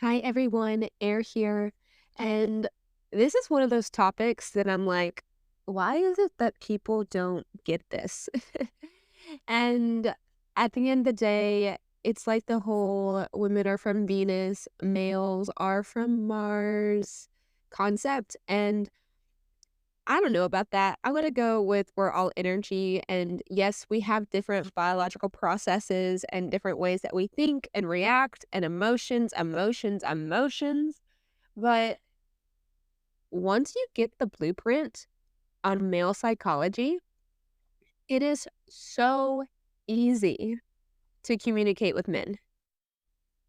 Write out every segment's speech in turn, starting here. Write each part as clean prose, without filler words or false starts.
Hi everyone, Air here. And this is one of those topics that I'm like, why is it that people don't get this? And at the end of the day, it's like the whole women are from Venus, males are from Mars concept. And I don't know about that. I'm going to go with we're all energy. And yes, we have different biological processes and different ways that we think and react and emotions. But once you get the blueprint on male psychology, it is so easy to communicate with men.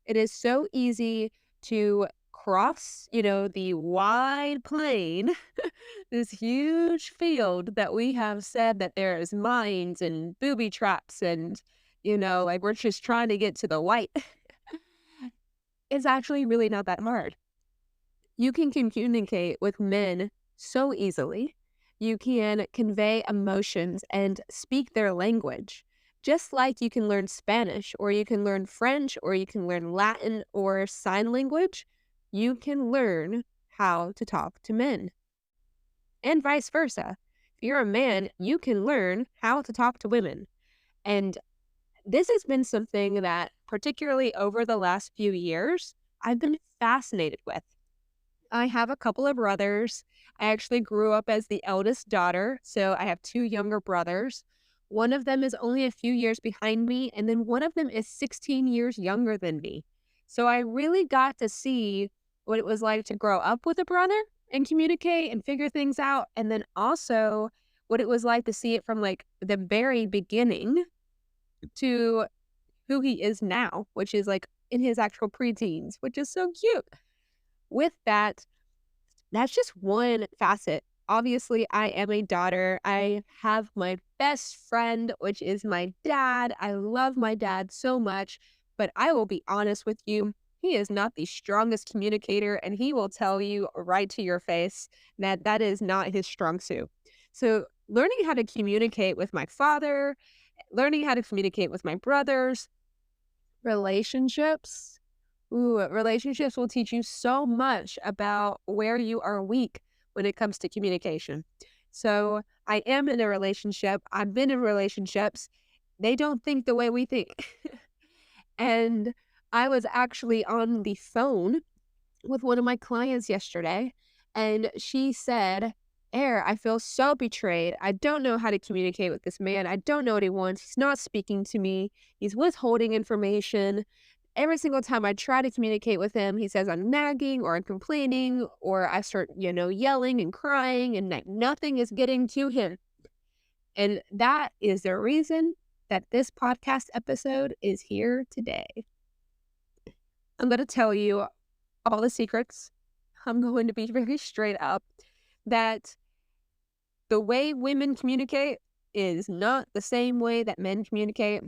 It is so easy to cross, the wide plain, this huge field that we have said that there's mines and booby traps and, like we're just trying to get to the white. It's actually really not that hard. You can communicate with men so easily. You can convey emotions and speak their language, just like you can learn Spanish or you can learn French or you can learn Latin or sign language. You can learn how to talk to men and vice versa. If you're a man, you can learn how to talk to women. And this has been something that, particularly over the last few years, I've been fascinated with. I have a couple of brothers. I actually grew up as the eldest daughter, so I have two younger brothers. One of them is only a few years behind me, and then one of them is 16 years younger than me. So I really got to see what it was like to grow up with a brother and communicate and figure things out, and then also what it was like to see it from like the very beginning to who he is now, which is like in his actual preteens, which is so cute. With that, that's just one facet. Obviously, I am a daughter. I have my best friend, which is my dad. I love my dad so much, but I will be honest with you. He is not the strongest communicator, and he will tell you right to your face that that is not his strong suit. So, learning how to communicate with my father, learning how to communicate with my brothers, relationships. Ooh, relationships will teach you so much about where you are weak when it comes to communication. So I am in a relationship. I've been in relationships. They don't think the way we think. And I was actually on the phone with one of my clients yesterday, and she said, Air, I feel so betrayed. I don't know how to communicate with this man. I don't know what he wants. He's not speaking to me. He's withholding information. Every single time I try to communicate with him, he says I'm nagging or I'm complaining or I start, yelling and crying and like nothing is getting to him. And that is the reason that this podcast episode is here today. I'm going to tell you all the secrets. I'm going to be very straight up that the way women communicate is not the same way that men communicate.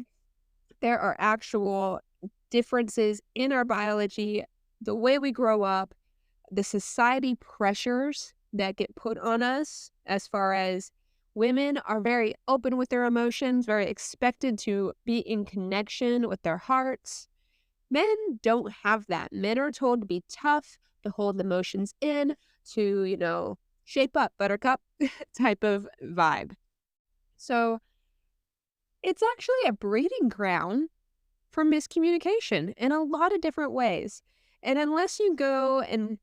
There are actual differences in our biology, the way we grow up, the society pressures that get put on us as far as women are very open with their emotions, very expected to be in connection with their hearts. Men don't have that. Men are told to be tough, to hold emotions in, to, shape up, buttercup type of vibe. So it's actually a breeding ground for miscommunication in a lot of different ways. And unless you go and,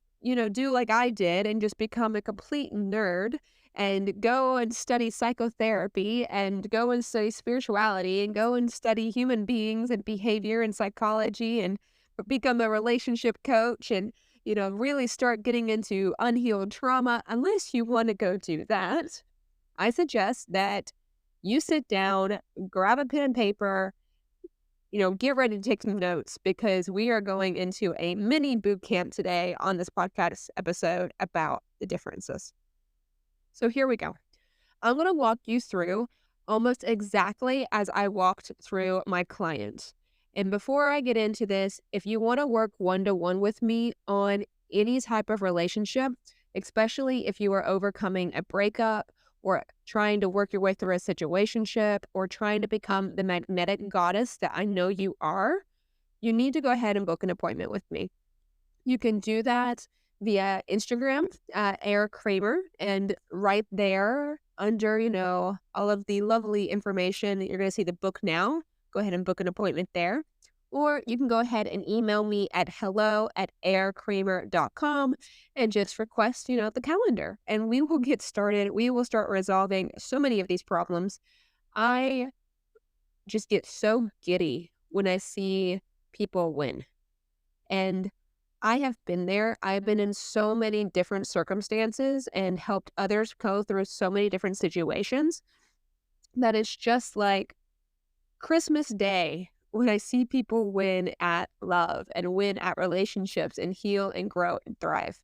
do like I did and just become a complete nerd and go and study psychotherapy and go and study spirituality and go and study human beings and behavior and psychology and become a relationship coach and, really start getting into unhealed trauma, unless you want to go do that, I suggest that you sit down, grab a pen and paper, get ready to take some notes because we are going into a mini boot camp today on this podcast episode about the differences. So here we go. I'm going to walk you through almost exactly as I walked through my client. And before I get into this, if you want to work one-to-one with me on any type of relationship, especially if you are overcoming a breakup or trying to work your way through a situationship or trying to become the magnetic goddess that I know you are, you need to go ahead and book an appointment with me. You can do that via Instagram, Air Kramer, and right there under, all of the lovely information, you're going to see the book now. Go ahead and book an appointment there. Or you can go ahead and email me at hello@airkramer.com and just request, the calendar. And we will get started. We will start resolving so many of these problems. I just get so giddy when I see people win. And I have been there. I've been in so many different circumstances and helped others go through so many different situations that it's just like Christmas Day when I see people win at love and win at relationships and heal and grow and thrive.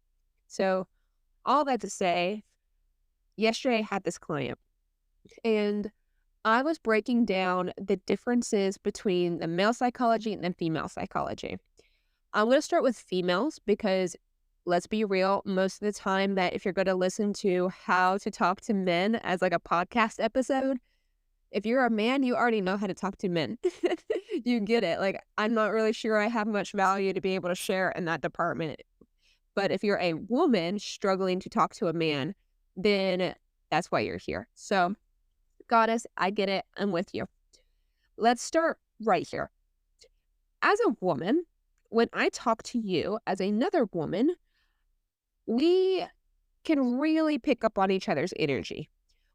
So all that to say, yesterday I had this client and I was breaking down the differences between the male psychology and the female psychology. I'm going to start with females because let's be real, most of the time that if you're going to listen to how to talk to men as like a podcast episode, if you're a man, you already know how to talk to men. You get it. Like, I'm not really sure I have much value to be able to share in that department. But if you're a woman struggling to talk to a man, then that's why you're here. So, Goddess, I get it. I'm with you. Let's start right here. As a woman, when I talk to you as another woman, we can really pick up on each other's energy.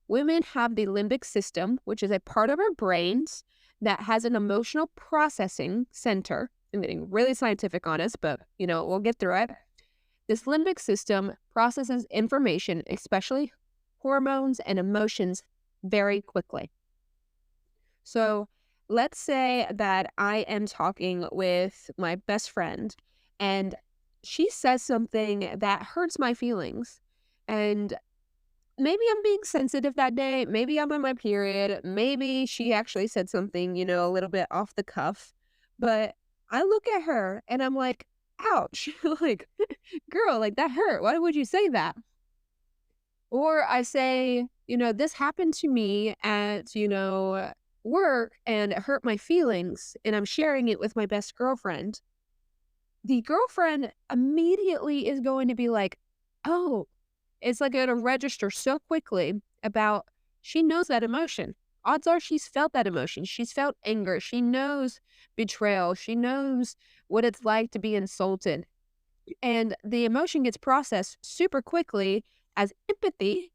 Women have the limbic system, which is a part of our brains that has an emotional processing center. I'm getting really scientific on us, but, we'll get through it. This limbic system processes information, especially hormones and emotions, very quickly. So let's say that I am talking with my best friend and she says something that hurts my feelings. And maybe I'm being sensitive that day. Maybe I'm on my period. Maybe she actually said something, a little bit off the cuff. But I look at her and I'm like, ouch, like, girl, like that hurt. Why would you say that? Or I say, this happened to me at, work and it hurt my feelings and I'm sharing it with my best girlfriend. The girlfriend immediately is going to be like, oh, it's like going to register so quickly about, she knows that emotion. Odds are she's felt that emotion. She's felt anger. She knows betrayal. She knows what it's like to be insulted. And the emotion gets processed super quickly as empathy.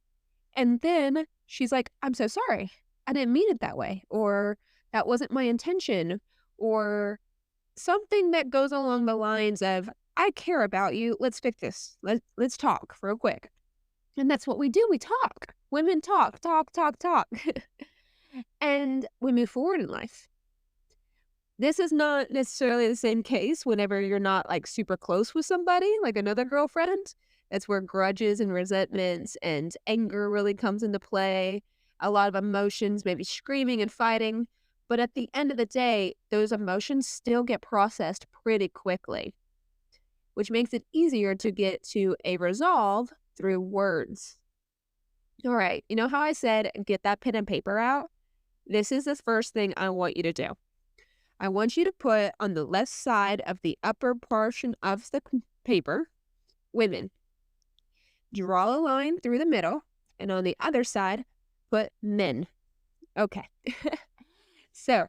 And then she's like, I'm so sorry. I didn't mean it that way. Or that wasn't my intention. Or something that goes along the lines of, I care about you. Let's fix this. Let's talk real quick. And that's what we do. We talk. Women talk. And we move forward in life. This is not necessarily the same case whenever you're not like super close with somebody, like another girlfriend. That's where grudges and resentments and anger really comes into play. A lot of emotions, maybe screaming and fighting. But at the end of the day, those emotions still get processed pretty quickly, which makes it easier to get to a resolve through words. All right, you know how I said get that pen and paper out? This is the first thing I want you to do. I want you to put on the left side of the upper portion of the paper, women. Draw a line through the middle, and on the other side, put men. Okay. So,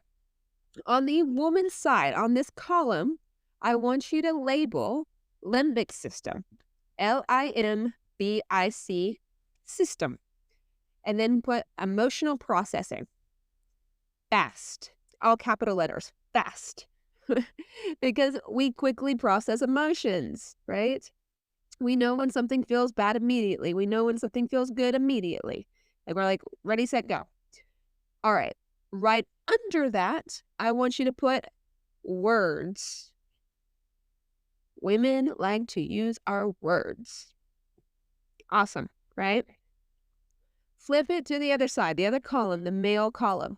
on the woman's side, on this column, I want you to label limbic system, LIMBIC system, and then put emotional processing, fast, all capital letters, fast, because we quickly process emotions, right? We know when something feels bad immediately. We know when something feels good immediately. Like we're like, ready, set, go. All right. Right under that, I want you to put words. Women like to use our words. Awesome, right? Flip it to the other side, the other column, the male column.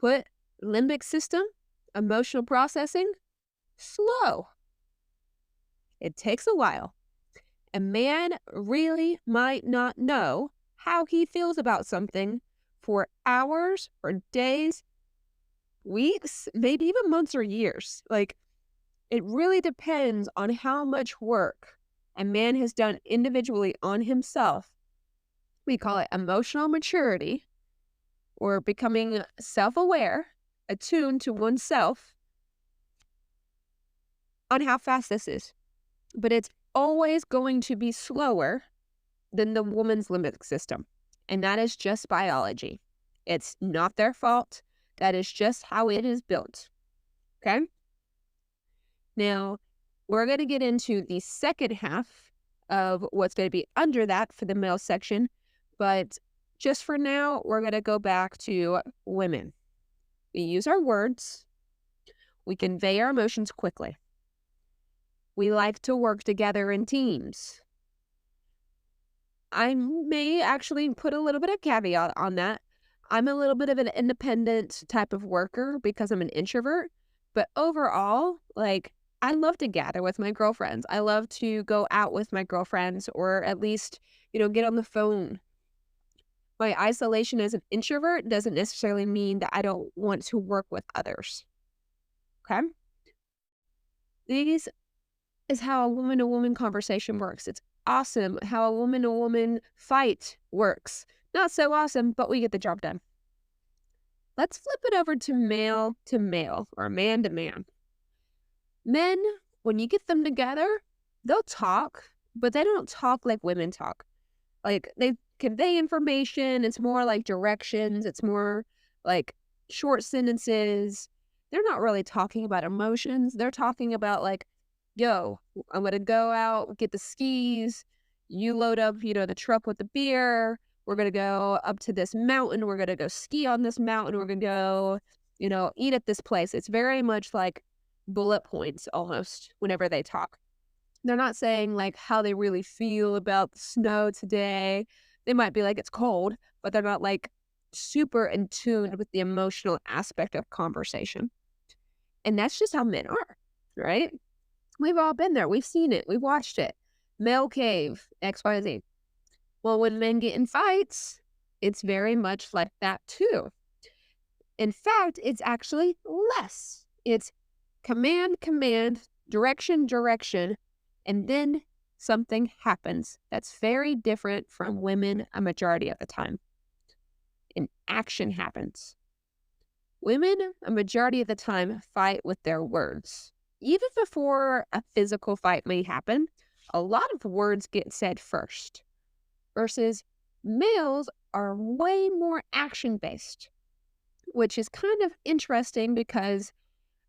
Put limbic system, emotional processing, slow. It takes a while. A man really might not know how he feels about something for hours or days, weeks, maybe even months or years. Like, It really depends on how much work a man has done individually on himself. We call it emotional maturity or becoming self-aware, attuned to oneself on how fast this is. But it's always going to be slower than the woman's limbic system. And that is just biology. It's not their fault. That is just how it is built. Okay? Now, we're going to get into the second half of what's going to be under that for the male section. But just for now, we're going to go back to women. We use our words. We convey our emotions quickly. We like to work together in teams. I may actually put a little bit of caveat on that. I'm a little bit of an independent type of worker because I'm an introvert. But overall, like, I love to gather with my girlfriends. I love to go out with my girlfriends or at least, get on the phone. My isolation as an introvert doesn't necessarily mean that I don't want to work with others. Okay? These is how a woman-to-woman conversation works. It's awesome how a woman-to-woman fight works. Not so awesome, but we get the job done. Let's flip it over to male or man to man. Men, when you get them together, they'll talk, but they don't talk like women talk. Like, they convey information. It's more like directions. It's more like short sentences. They're not really talking about emotions. They're talking about like, yo, I'm going to go out, get the skis. You load up, the truck with the beer. We're going to go up to this mountain. We're going to go ski on this mountain. We're going to go, eat at this place. It's very much like bullet points almost whenever they talk. They're not saying like how they really feel about the snow today. They might be like, it's cold, but they're not like super in tune with the emotional aspect of conversation. And that's just how men are, right? We've all been there. We've seen it. We've watched it. Male cave, XYZ. Well, when men get in fights, it's very much like that too. In fact, it's actually less. It's command, direction, and then something happens that's very different from women a majority of the time. An action happens. Women, a majority of the time, fight with their words. Even before a physical fight may happen, a lot of words get said first. Versus males are way more action-based, which is kind of interesting because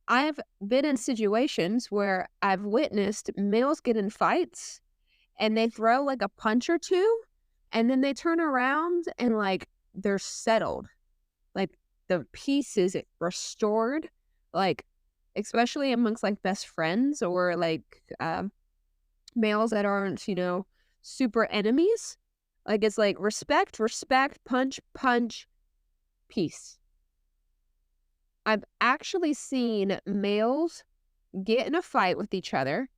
I've been in situations where I've witnessed males get in fights and they throw like a punch or two and then they turn around and like they're settled. Like the peace is restored, like especially amongst like best friends or like males that aren't, super enemies. Like it's like respect, punch, peace. I've actually seen males get in a fight with each other,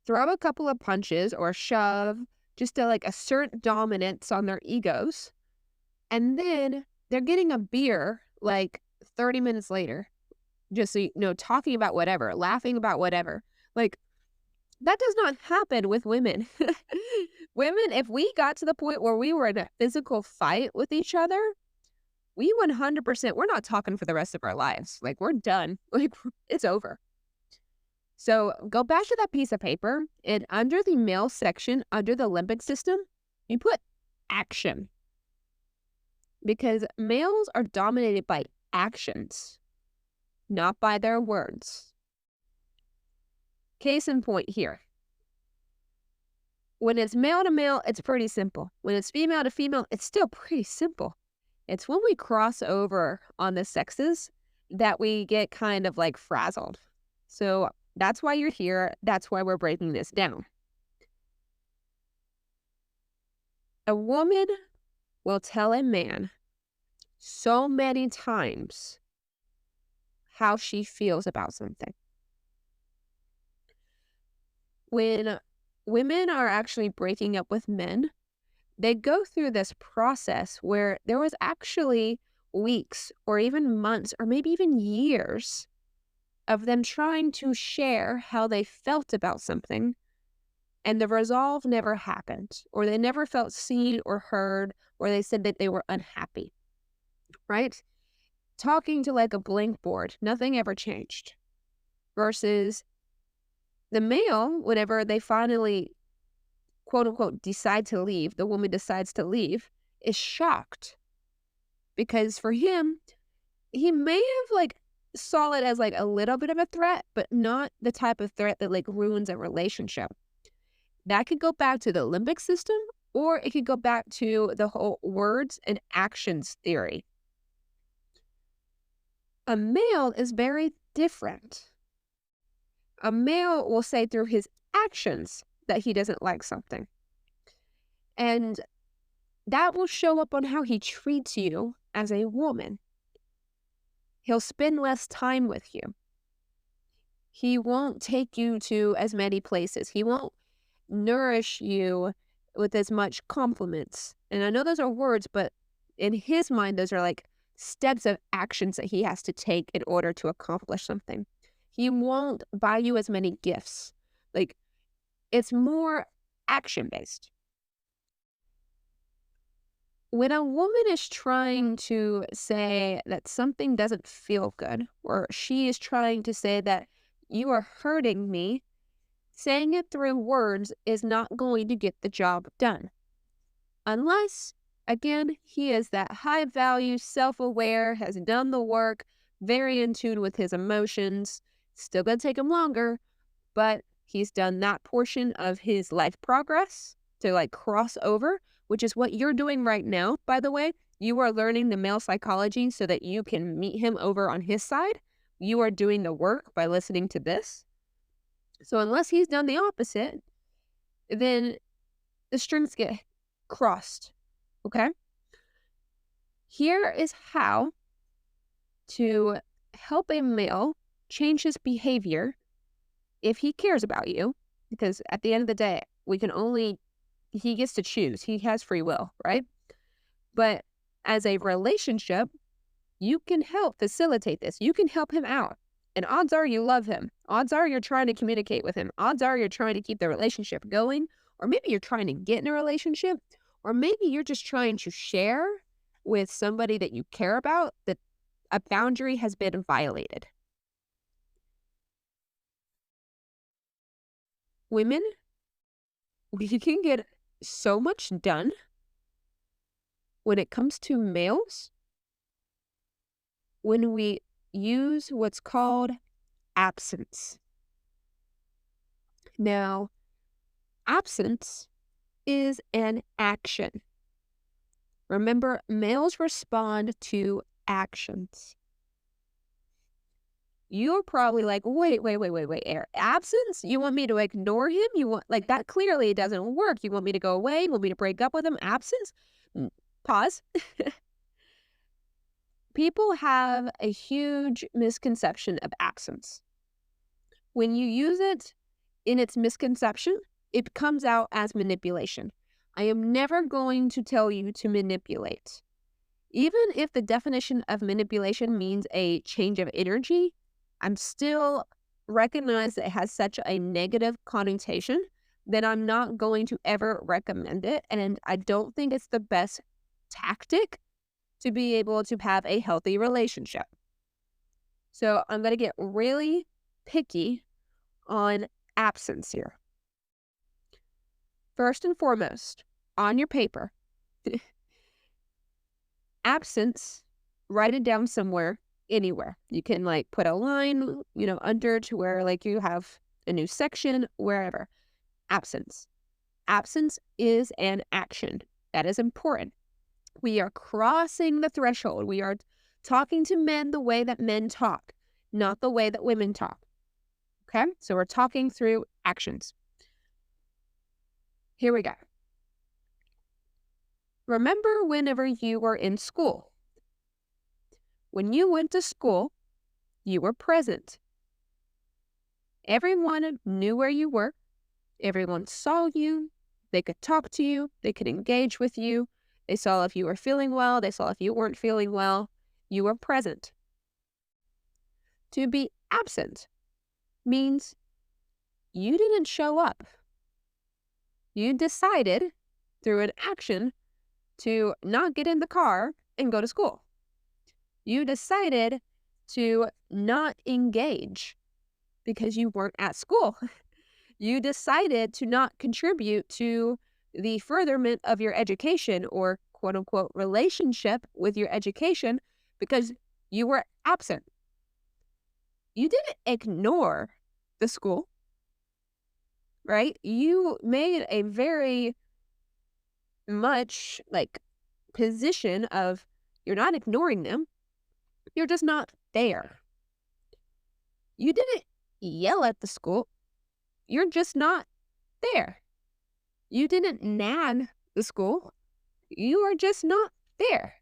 throw a couple of punches or shove just to like assert dominance on their egos, and then they're getting a beer like 30 minutes later, just talking about whatever, laughing about whatever. Like, that does not happen with women. Women, if we got to the point where we were in a physical fight with each other, we 100%, we're not talking for the rest of our lives. Like, we're done. Like, it's over. So go back to that piece of paper, and under the male section, under the limbic system, you put action. Because males are dominated by actions, not by their words. Case in point here. When it's male to male, it's pretty simple. When it's female to female, it's still pretty simple. It's when we cross over on the sexes that we get kind of like frazzled. So that's why you're here. That's why we're breaking this down. A woman will tell a man so many times how she feels about something. When women are actually breaking up with men, they go through this process where there was actually weeks or even months or maybe even years of them trying to share how they felt about something, and the resolve never happened, or they never felt seen or heard, or they said that they were unhappy, right? Talking to like a blank board, nothing ever changed. Versus the male, whenever they finally, quote unquote, decide to leave, the woman decides to leave, is shocked. Because for him, he may have like saw it as like a little bit of a threat, but not the type of threat that like ruins a relationship. That could go back to the limbic system, or it could go back to the whole words and actions theory. A male is very different. A male will say through his actions that he doesn't like something. And that will show up on how he treats you as a woman. He'll spend less time with you. He won't take you to as many places. He won't nourish you with as much compliments. And I know those are words, but in his mind, those are like steps of actions that he has to take in order to accomplish something. He won't buy you as many gifts. Like, it's more action-based. When a woman is trying to say that something doesn't feel good, or she is trying to say that you are hurting me, saying it through words is not going to get the job done. Unless, again, he is that high value, self-aware, has done the work, very in tune with his emotions. Still going to take him longer, but he's done that portion of his life progress to like cross over, which is what you're doing right now, by the way. You are learning the male psychology so that you can meet him over on his side. You are doing the work by listening to this. So unless he's done the opposite, then the strings get crossed, okay? Here is how to help a male change his behavior if he cares about you, because at the end of the day, he gets to choose. He has free will, right? But as a relationship, you can help facilitate this. You can help him out. And odds are you love him. Odds are you're trying to communicate with him. Odds are you're trying to keep the relationship going. Or maybe you're trying to get in a relationship. Or maybe you're just trying to share with somebody that you care about that a boundary has been violated. Women, we can get so much done when it comes to males when we use what's called absence. Now, absence is an action. Remember, males respond to actions. You're probably like, wait, Air. Absence? You want me to ignore him? You want, like, that clearly doesn't work. You want me to go away? You want me to break up with him? Absence? Pause. People have a huge misconception of absence. When you use it in its misconception, it comes out as manipulation. I am never going to tell you to manipulate. Even if the definition of manipulation means a change of energy, I'm still recognize that it has such a negative connotation that I'm not going to ever recommend it. And I don't think it's the best tactic to be able to have a healthy relationship. So I'm going to get really picky on absence here. First and foremost, on your paper, absence, write it down somewhere, anywhere. You can like put a line, under to where like you have a new section, wherever. Absence. Absence is an action. That is important. We are crossing the threshold. We are talking to men the way that men talk, not the way that women talk. Okay? So we're talking through actions. Here we go. Remember whenever you were in school. When you went to school, you were present. Everyone knew where you were. Everyone saw you. They could talk to you. They could engage with you. They saw if you were feeling well. They saw if you weren't feeling well. You were present. To be absent means you didn't show up. You decided through an action to not get in the car and go to school. You decided to not engage because you weren't at school. You decided to not contribute to the furtherment of your education or quote unquote relationship with your education because you were absent. You didn't ignore the school, right? You made a very much position of you're not ignoring them, you're just not there. You didn't yell at the school, you're just not there. You didn't nag the school, you are just not there.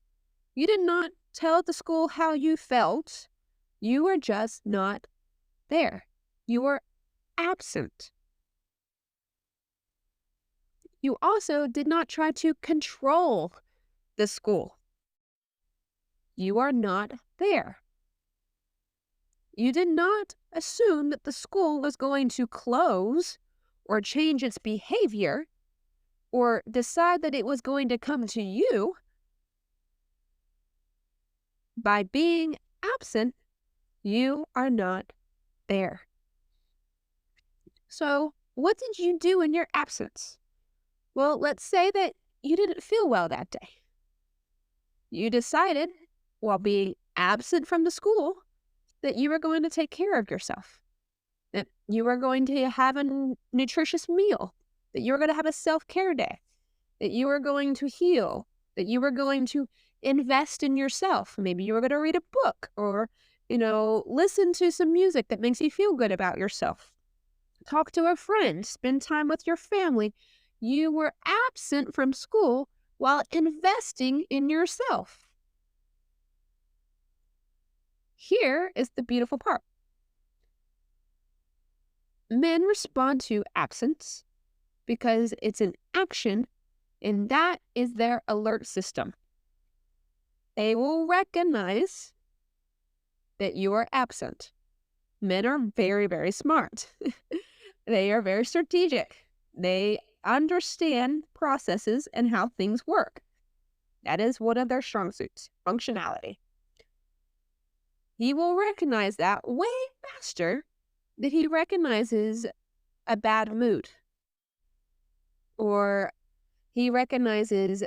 You did not tell the school how you felt, you were just not there. You were absent. You also did not try to control the school. You are not there. You did not assume that the school was going to close or change its behavior or decide that it was going to come to you. By being absent, you are not there. So, what did you do in your absence? Well, let's say that you didn't feel well that day. You decided, while being absent from the school, that you were going to take care of yourself, that you were going to have a nutritious meal, that you were going to have a self-care day, that you were going to heal, that you were going to invest in yourself. Maybe you were going to read a book or, listen to some music that makes you feel good about yourself. Talk to a friend, spend time with your family. You were absent from school while investing in yourself. Here is the beautiful part. Men respond to absence because it's an action, and that is their alert system. They will recognize that you are absent. Men are very, very smart. They are very strategic. They understand processes and how things work. That is one of their strong suits, functionality. He will recognize that way faster than he recognizes a bad mood. Or he recognizes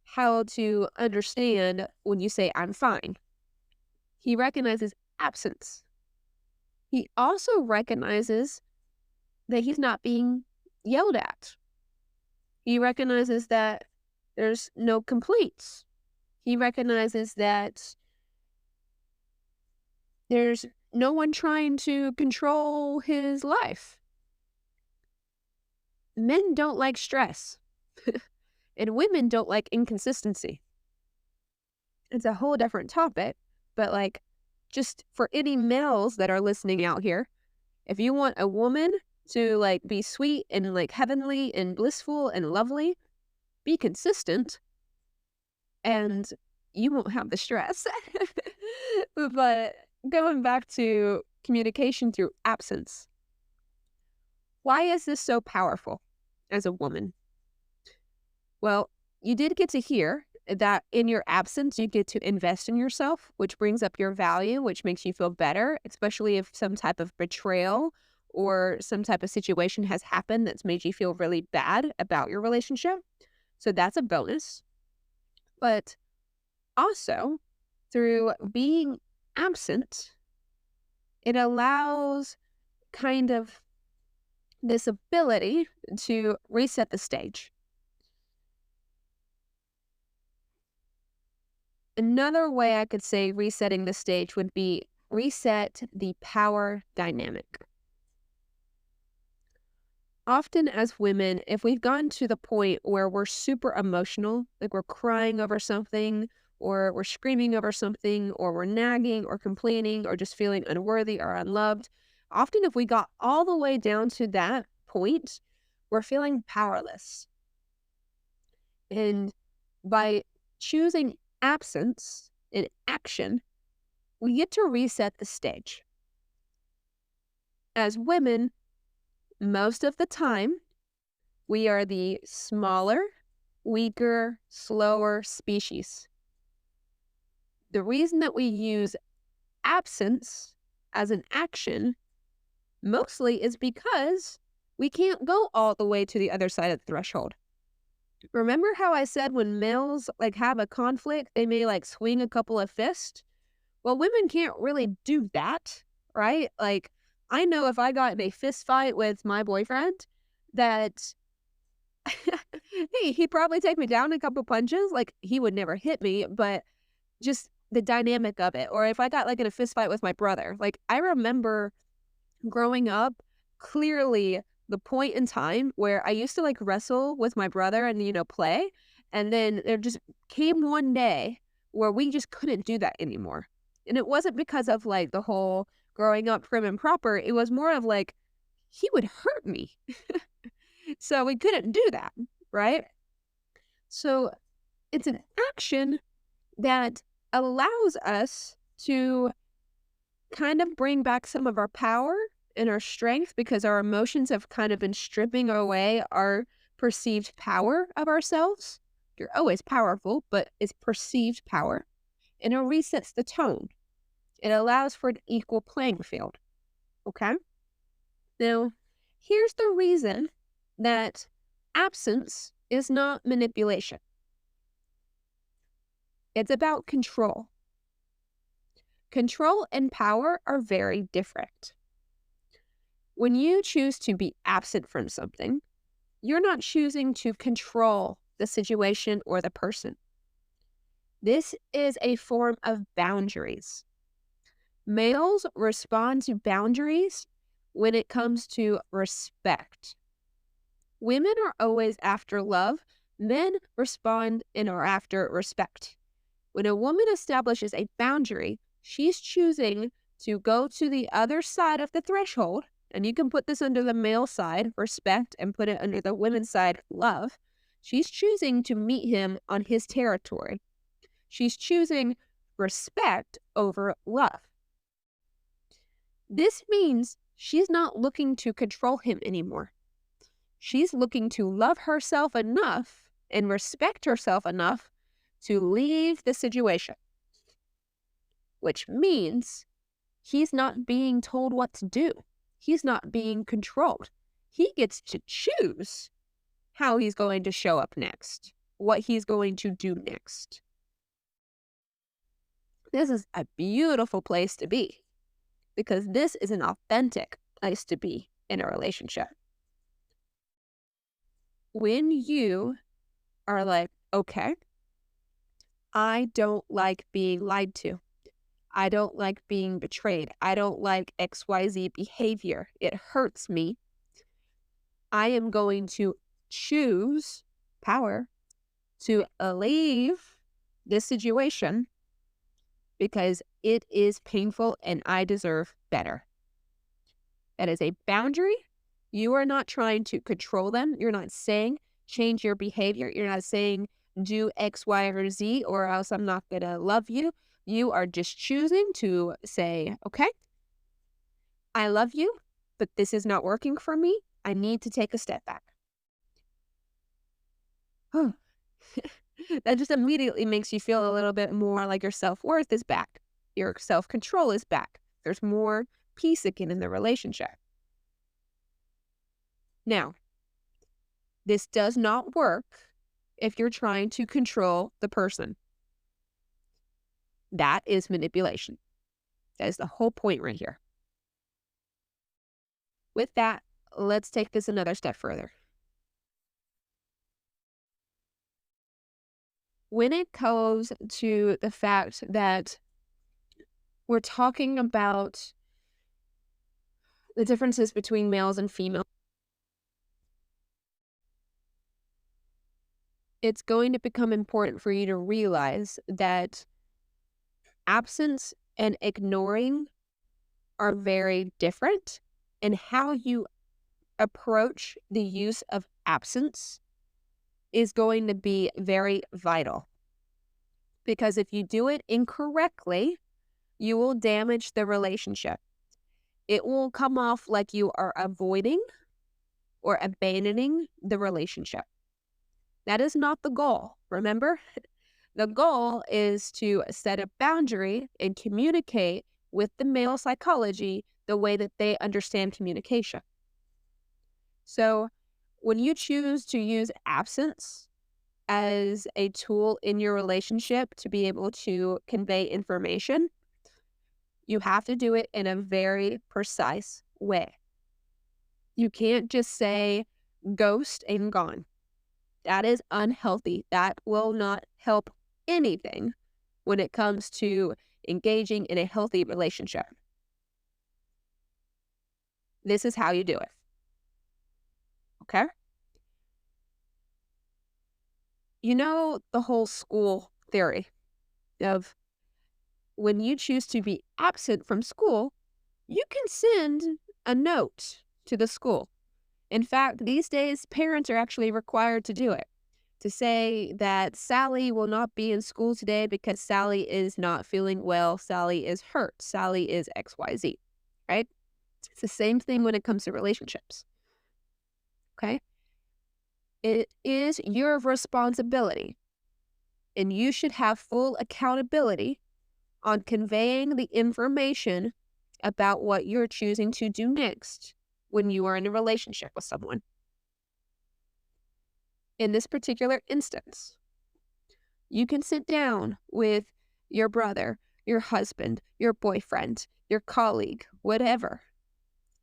how to understand when you say, I'm fine. He recognizes absence. He also recognizes that he's not being yelled at. He recognizes that there's no complaints. He recognizes that there's no one trying to control his life. Men don't like stress, and women don't like inconsistency. It's a whole different topic, but just for any males that are listening out here, if you want a woman to be sweet and heavenly and blissful and lovely, be consistent and you won't have the stress. But going back to communication through absence, why is this so powerful as a woman? Well, you did get to hear that in your absence, you get to invest in yourself, which brings up your value, which makes you feel better, especially if some type of betrayal or some type of situation has happened that's made you feel really bad about your relationship. So that's a bonus. But also, through being absent, it allows kind of this ability to reset the stage. Another way I could say resetting the stage would be reset the power dynamic. Often as women, if we've gotten to the point where we're super emotional, like we're crying over something, or we're screaming over something, or we're nagging or complaining or just feeling unworthy or unloved, often if we got all the way down to that point, we're feeling powerless. And by choosing absence and action, we get to reset the stage. As women, most of the time, we are the smaller, weaker, slower species. The reason that we use absence as an action mostly is because we can't go all the way to the other side of the threshold. Remember how I said when males have a conflict, they may swing a couple of fists? Well, women can't really do that, right? I know if I got in a fist fight with my boyfriend that hey, he'd probably take me down a couple punches. He would never hit me, but just the dynamic of it. Or if I got in a fist fight with my brother, I remember growing up clearly the point in time where I used to wrestle with my brother and, play. And then there just came one day where we just couldn't do that anymore. And it wasn't because of the whole growing up prim and proper. It was more of he would hurt me. So we couldn't do that, right? So it's an action that allows us to kind of bring back some of our power and our strength because our emotions have kind of been stripping away our perceived power of ourselves. You're always powerful, but it's perceived power. And it resets the tone. It allows for an equal playing field. Okay? Now, here's the reason that absence is not manipulation. It's about control. Control and power are very different. When you choose to be absent from something, you're not choosing to control the situation or the person. This is a form of boundaries. Males respond to boundaries when it comes to respect. Women are always after love. Men respond and are after respect. When a woman establishes a boundary, she's choosing to go to the other side of the threshold, and you can put this under the male side, respect, and put it under the women's side, love. She's choosing to meet him on his territory. She's choosing respect over love. This means she's not looking to control him anymore. She's looking to love herself enough and respect herself enough to leave the situation, which means he's not being told what to do. He's not being controlled. He gets to choose how he's going to show up next, what he's going to do next. This is a beautiful place to be because this is an authentic place to be in a relationship. When you are okay, I don't like being lied to. I don't like being betrayed. I don't like XYZ behavior. It hurts me. I am going to choose power to leave this situation because it is painful and I deserve better. That is a boundary. You are not trying to control them. You're not saying change your behavior. You're not saying do X, Y, or Z or else I'm not going to love you. You are just choosing to say, okay, I love you, but this is not working for me. I need to take a step back. That just immediately makes you feel a little bit more like your self-worth is back. Your self-control is back. There's more peace again in the relationship. Now, this does not work if you're trying to control the person. That is manipulation. That is the whole point right here. With that, let's take this another step further. When it goes to the fact that we're talking about the differences between males and females, it's going to become important for you to realize that absence and ignoring are very different, and how you approach the use of absence is going to be very vital. Because if you do it incorrectly, you will damage the relationship. it will come off like you are avoiding or abandoning the relationship. That is not the goal, remember? The goal is to set a boundary and communicate with the male psychology the way that they understand communication. So when you choose to use absence as a tool in your relationship to be able to convey information, you have to do it in a very precise way. You can't just say ghost and gone. That is unhealthy. That will not help anything when it comes to engaging in a healthy relationship. This is how you do it. Okay? You know the whole school theory of when you choose to be absent from school, you can send a note to the school. In fact, these days, parents are actually required to do it, to say that Sally will not be in school today because Sally is not feeling well, Sally is hurt, Sally is XYZ, right? It's the same thing when it comes to relationships, okay? It is your responsibility, and you should have full accountability on conveying the information about what you're choosing to do next when you are in a relationship with someone. In this particular instance, you can sit down with your brother, your husband, your boyfriend, your colleague, whatever,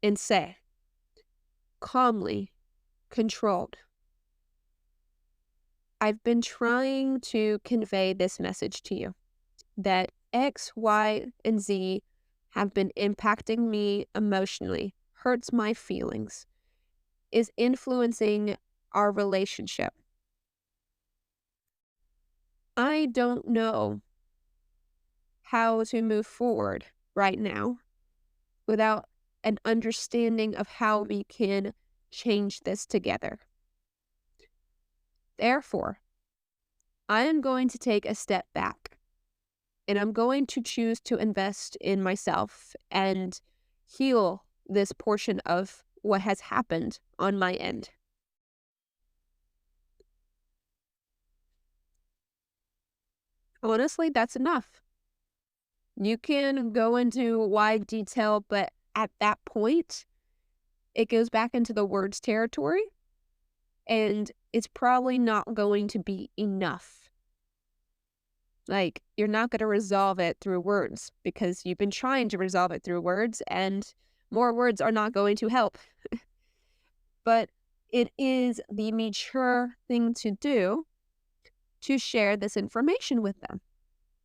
and say, calmly, controlled, I've been trying to convey this message to you, that X, Y, and Z have been impacting me emotionally, hurts my feelings, is influencing our relationship. I don't know how to move forward right now without an understanding of how we can change this together. Therefore, I am going to take a step back, and I'm going to choose to invest in myself and heal this portion of what has happened on my end. Honestly, that's enough. You can go into wide detail, but at that point, it goes back into the words territory, and it's probably not going to be enough. Like, you're not going to resolve it through words because you've been trying to resolve it through words, and more words are not going to help. But it is the mature thing to do to share this information with them,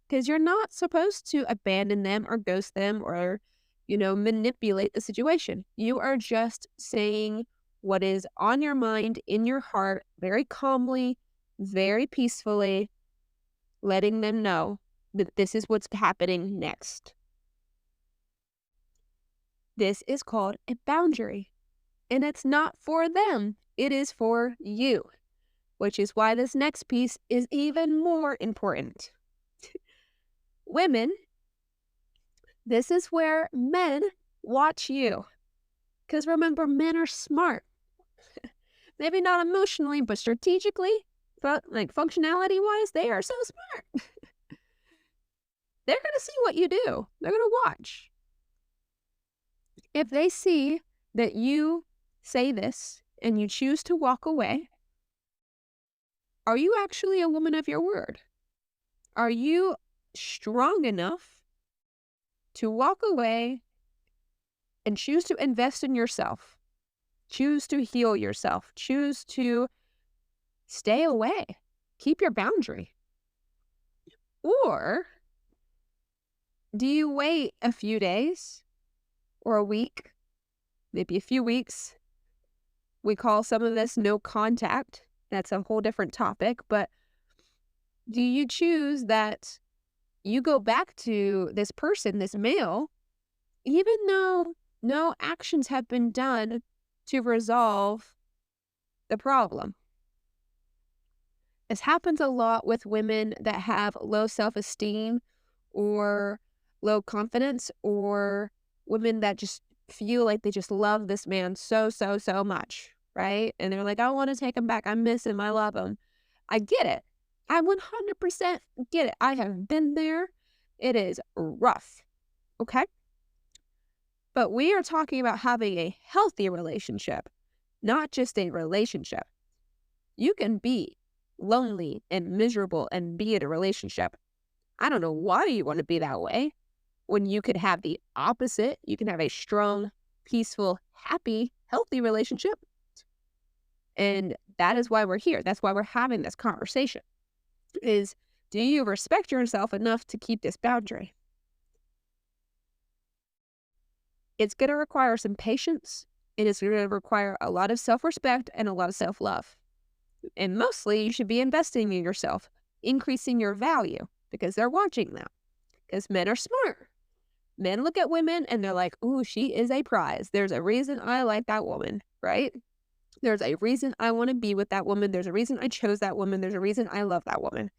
because you're not supposed to abandon them or ghost them or, manipulate the situation. You are just saying what is on your mind, in your heart, very calmly, very peacefully, letting them know that this is what's happening next. This is called a boundary, and it's not for them. It is for you, which is why this next piece is even more important. Women, this is where men watch you. Because remember, men are smart. Maybe not emotionally, but strategically, but like functionality-wise, they are so smart. They're going to see what you do. They're going to watch. If they see that you say this and you choose to walk away, are you actually a woman of your word? Are you strong enough to walk away and choose to invest in yourself, choose to heal yourself, choose to stay away, keep your boundary? Or do you wait a few days or a week, maybe a few weeks? We call some of this no contact. That's a whole different topic. But do you choose that you go back to this person, this male, even though no actions have been done to resolve the problem? This happens a lot with women that have low self-esteem or low confidence, or women that just feel like they just love this man so, so, so much, right? And they're like, I want to take him back. I miss him. I love him. I get it. I 100% get it. I have been there. It is rough. Okay? But we are talking about having a healthy relationship, not just a relationship. You can be lonely and miserable and be in a relationship. I don't know why you want to be that way when you could have the opposite. You can have a strong, peaceful, happy, healthy relationship. And that is why we're here. That's why we're having this conversation. Is, do you respect yourself enough to keep this boundary? It's going to require some patience. It is going to require a lot of self-respect and a lot of self-love. And mostly, you should be investing in yourself, increasing your value, because they're watching that. Because men are smart. Men look at women and they're like, ooh, she is a prize. There's a reason I like that woman, right? There's a reason I want to be with that woman. There's a reason I chose that woman. There's a reason I love that woman.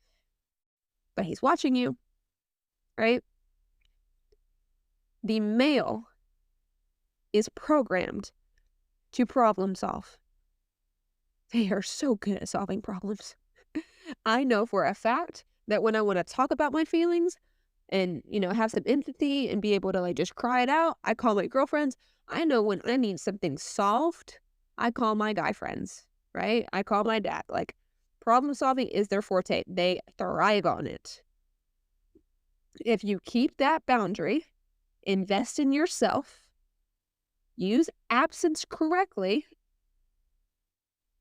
But he's watching you, right? The male is programmed to problem solve. They are so good at solving problems. I know for a fact that when I want to talk about my feelings and, have some empathy and be able to like just cry it out, I call my girlfriends. I know when I need something solved, I call my guy friends, right? I call my dad. Like, problem solving is their forte. They thrive on it. If you keep that boundary, invest in yourself, use absence correctly,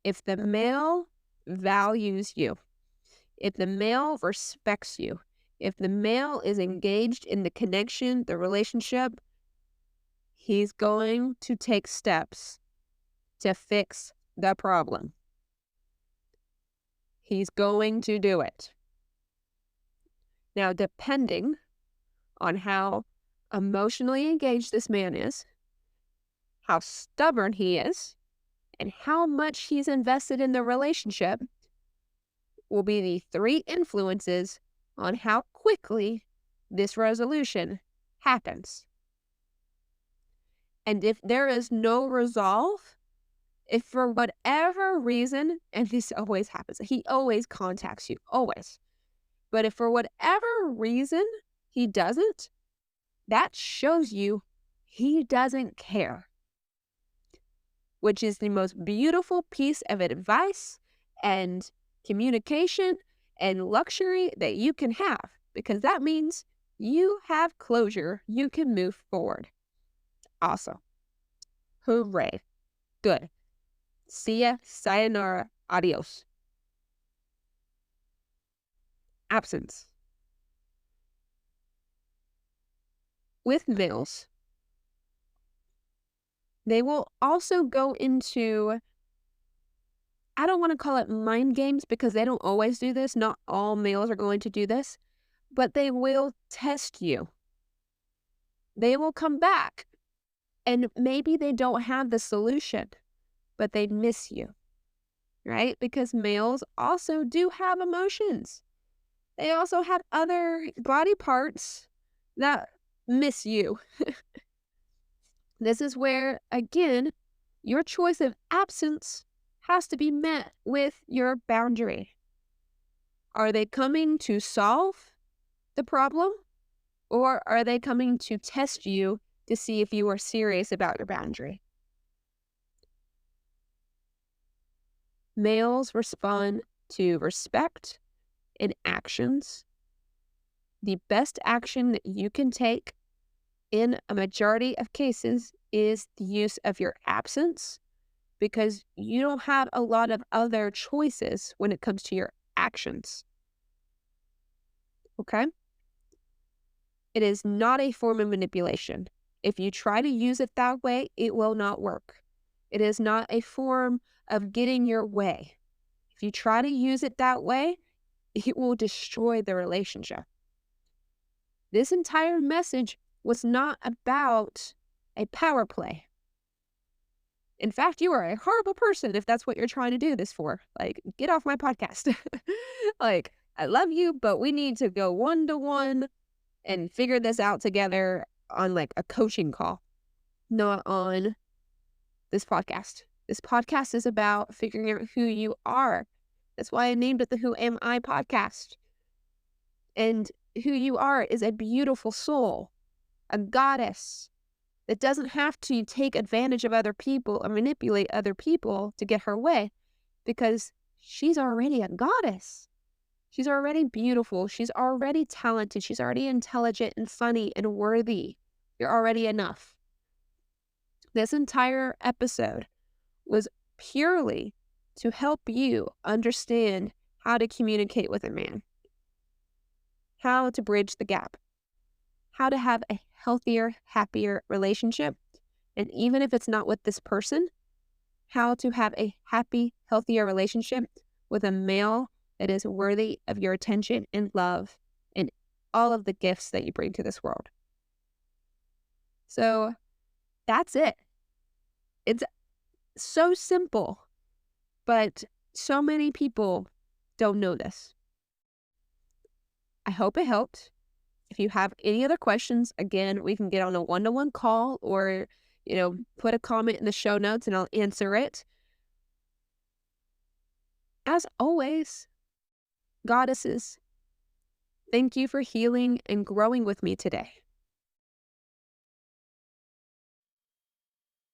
if the male values you, if the male respects you, if the male is engaged in the connection, the relationship, he's going to take steps to fix the problem. He's going to do it. Now, depending on how emotionally engaged this man is, how stubborn he is, and how much he's invested in the relationship will be the 3 influences on how quickly this resolution happens. And if there is no resolve, if for whatever reason, and this always happens, he always contacts you, always. But if for whatever reason he doesn't, that shows you he doesn't care. Which is the most beautiful piece of advice and communication and luxury that you can have, because that means you have closure. You can move forward. Awesome. Hooray. Good. See ya. Sayonara. Adios. Absence. With males, they will also go into, I don't want to call it mind games because they don't always do this. Not all males are going to do this, but they will test you. They will come back and maybe they don't have the solution, but they miss you, right? Because males also do have emotions. They also have other body parts that miss you. This is where, again, your choice of absence has to be met with your boundary. Are they coming to solve the problem, or are they coming to test you to see if you are serious about your boundary? Males respond to respect and actions. The best action that you can take in a majority of cases is the use of your absence, because you don't have a lot of other choices when it comes to your actions. Okay? It is not a form of manipulation. If you try to use it that way, it will not work. It is not a form of getting your way. If you try to use it that way, it will destroy the relationship. This entire message was not about a power play. In fact, you are a horrible person if that's what you're trying to do this for. Like, get off my podcast. Like, I love you, but we need to go 1-to-1 and figure this out together on like a coaching call. not on this podcast. This podcast is about figuring out who you are. That's why I named it the Who Am I podcast. And who you are is a beautiful soul, a goddess that doesn't have to take advantage of other people or manipulate other people to get her way, because she's already a goddess. She's already beautiful. She's already talented. She's already intelligent and funny and worthy. You're already enough. This entire episode was purely to help you understand how to communicate with a man, how to bridge the gap, how to have a healthier, happier relationship. And even if it's not with this person, how to have a happy, healthier relationship with a male that is worthy of your attention and love and all of the gifts that you bring to this world. So that's it. It's so simple, but so many people don't know this. I hope it helped. If you have any other questions, again, we can get on a one-to-one call or, put a comment in the show notes and I'll answer it. As always, goddesses, thank you for healing and growing with me today.